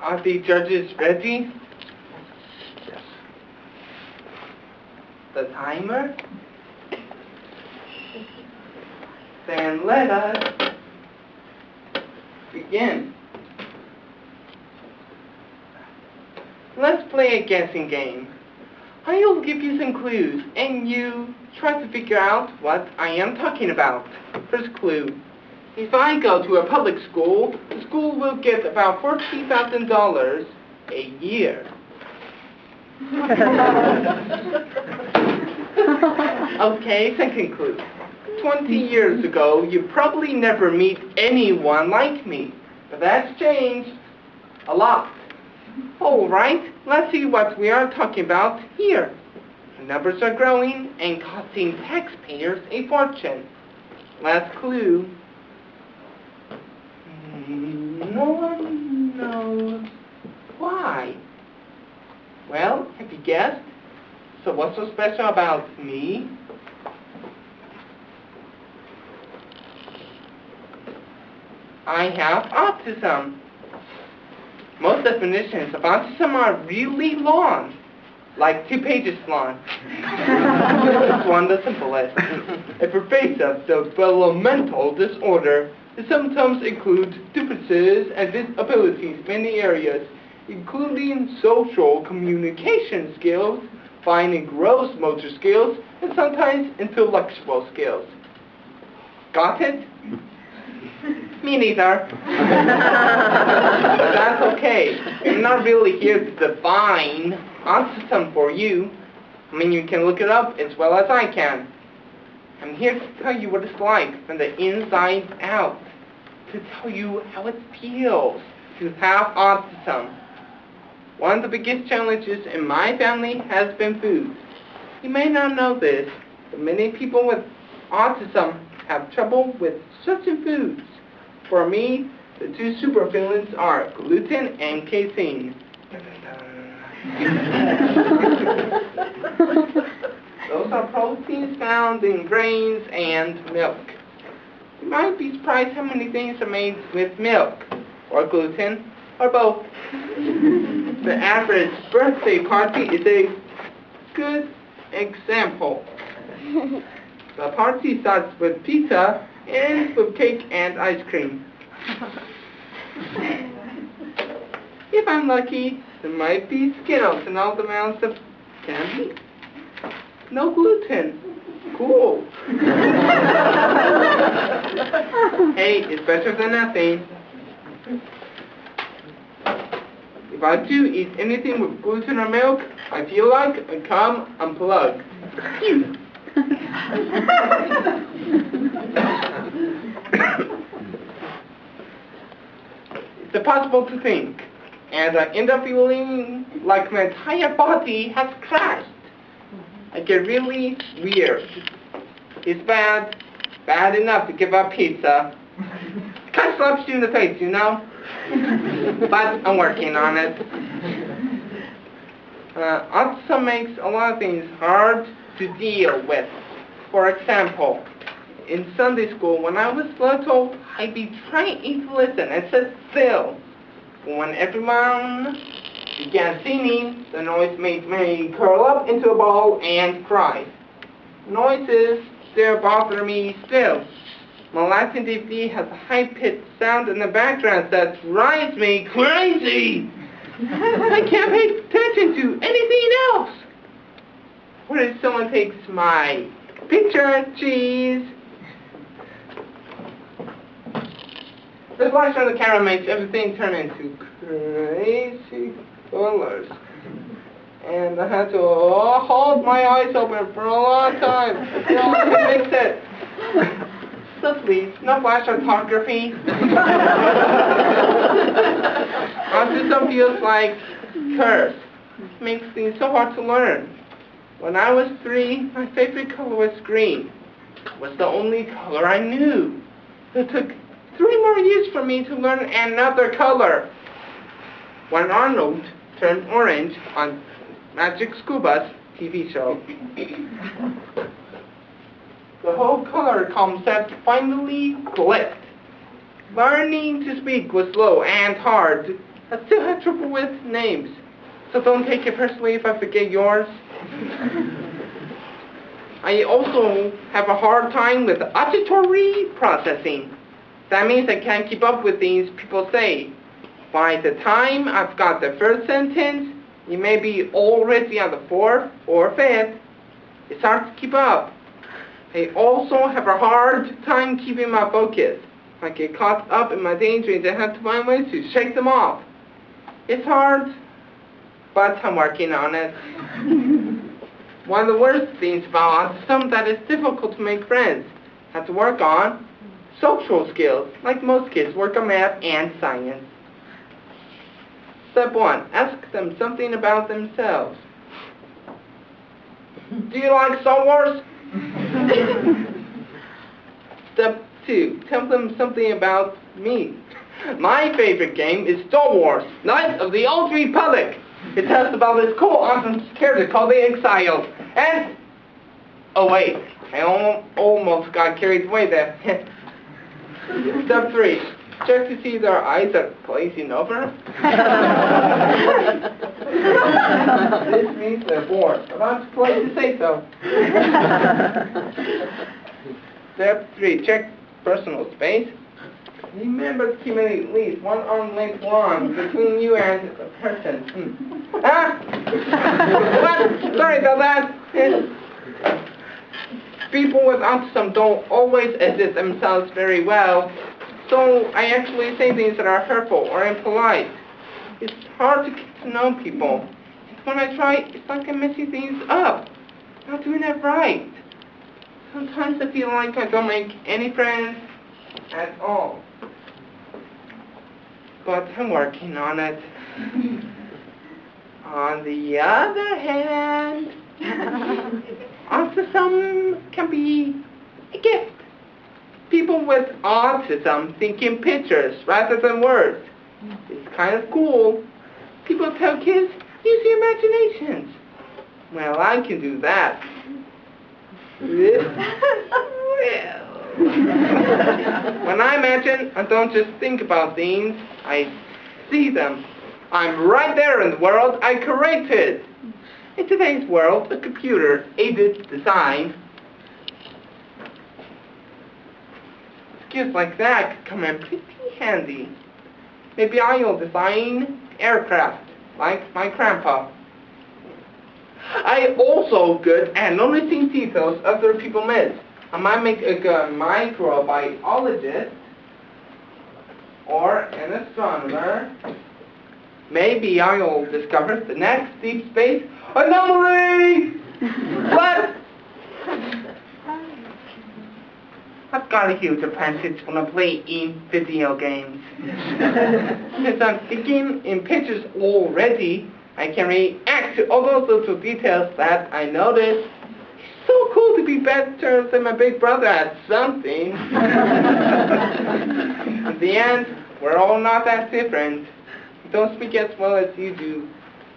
Are the judges ready? Yes. The timer? Then let us begin. Let's play a guessing game. I will give you some clues, and you try to figure out what I am talking about. First clue. If I go to a public school, the school will get about $40,000 a year. Okay, second clue. 20 years ago, you probably never meet anyone like me, but that's changed a lot. Alright, let's see what we are talking about here. The numbers are growing and costing taxpayers a fortune. Last clue. No one knows why. Well, have you guessed? So what's so special about me? I have autism. Most definitions of autism are really long, like 2 pages long. This one, the simplest. A pervasive developmental disorder. It sometimes includes differences and disabilities in many areas, including social communication skills, fine and gross motor skills, and sometimes intellectual skills. Got it? Me neither. But that's okay. I'm not really here to define autism for you. I mean, you can look it up as well as I can. I'm here to tell you what it's like from the inside out, to tell you how it feels to have autism. One of the biggest challenges in my family has been food. You may not know this, but many people with autism have trouble with certain foods. For me, the 2 supervillains are gluten and casein. Those are proteins found in grains and milk. You might be surprised how many things are made with milk, or gluten, or both. The average birthday party is a good example. The party starts with pizza and ends with cake and ice cream. If I'm lucky, there might be Skittles and all the amounts of candy. No gluten. Cool. Hey, it's better than nothing. If I do eat anything with gluten or milk, I feel like I come unplugged. It's impossible to think, and I end up feeling like my entire body has crashed. I get really weird. It's bad enough to give up pizza. Kind of slaps you in the face, you know? But I'm working on it. Autism makes a lot of things hard to deal with. For example, in Sunday school, when I was little, I'd be trying to listen and sit still. But when everyone began singing, the noise made me curl up into a ball and cry. Noises still bother me still. My Latin DVD has a high-pitched sound in the background that drives me crazy. I can't pay attention to anything else. What if someone takes my picture, cheese? The flash on the camera makes everything turn into crazy colors. And I had to hold my eyes open for a long time until I could fix it. So please, no flash photography. Autism feels like curse. It makes things so hard to learn. When I was 3, my favorite color was green. It was the only color I knew. It took 3 more years for me to learn another color. When Arnold turned orange on Magic School Bus TV show. The whole color concept finally clicked. Learning to speak was slow and hard. I still had trouble with names, so don't take it personally if I forget yours. I also have a hard time with auditory processing. That means I can't keep up with things people say. By the time I've got the first sentence, you may be already on the fourth or fifth. It's hard to keep up. I also have a hard time keeping my focus. I get caught up in my daydreams and have to find ways to shake them off. It's hard, but I'm working on it. One of the worst things about autism that it's difficult to make friends. Have to work on social skills, like most kids work on math and science. Step 1, ask them something about themselves. Do you like Star Wars? Step 2, tell them something about me. My favorite game is Star Wars, Knights of the Old Republic. It tells about this cool, awesome character called the Exiles. And, oh wait, I almost got carried away there. Step 3, check to see their eyes are glazing over. This means they're bored. I'm not supposed to say so. Step 3, check personal space. Remember to keep at least one arm length long between you and the person. What? Sorry about that. People with autism don't always edit themselves very well, so I actually say things that are hurtful or impolite. It's hard to get to know people. When I try, it's like I'm messing things up, not doing it right. Sometimes I feel like I don't make any friends at all. But I'm working on it. On the other hand, autism can be a gift. People with autism think in pictures rather than words. It's kind of cool. People tell kids, use your imaginations. Well, I can do that. When I imagine, I don't just think about things, I see them. I'm right there in the world I created. In today's world, a computer-aided design, skills like that could come in pretty handy. Maybe I'll design aircraft, like my grandpa. I'm also good at noticing details other people miss. I might make a good microbiologist or an astronomer. Maybe I'll discover the next deep space anomaly! What? I've got a huge advantage when I play in video games. Since I'm thinking in pictures already, I can react to all those little details that I notice. It's so cool to be better than my big brother at something. In the end, we're all not that different. I don't speak as well as you do,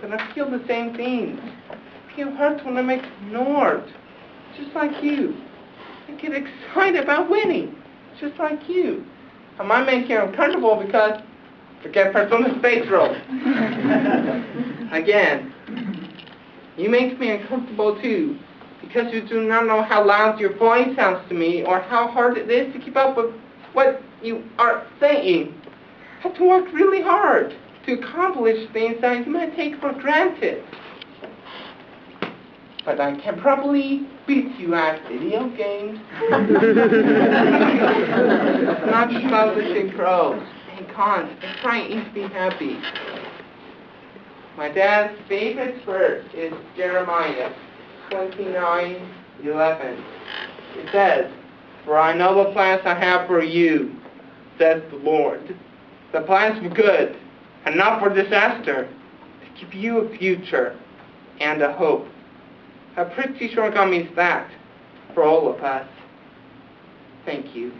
but I feel the same things. I feel hurt when I'm ignored, just like you. I get excited about winning, just like you. I might make you uncomfortable because forget personal space rule. Again, you make me uncomfortable too, because you do not know how loud your voice sounds to me or how hard it is to keep up with what you are saying. I have to work really hard to accomplish things that you might take for granted. But I can probably beat you at video games. It's not establishing pros and cons. I'm trying to be happy. My dad's favorite verse is Jeremiah 29:11. It says, "For I know the plans I have for you, says the Lord. The plans for good and not for disaster, to give you a future and a hope." I'm pretty sure God means that for all of us. Thank you.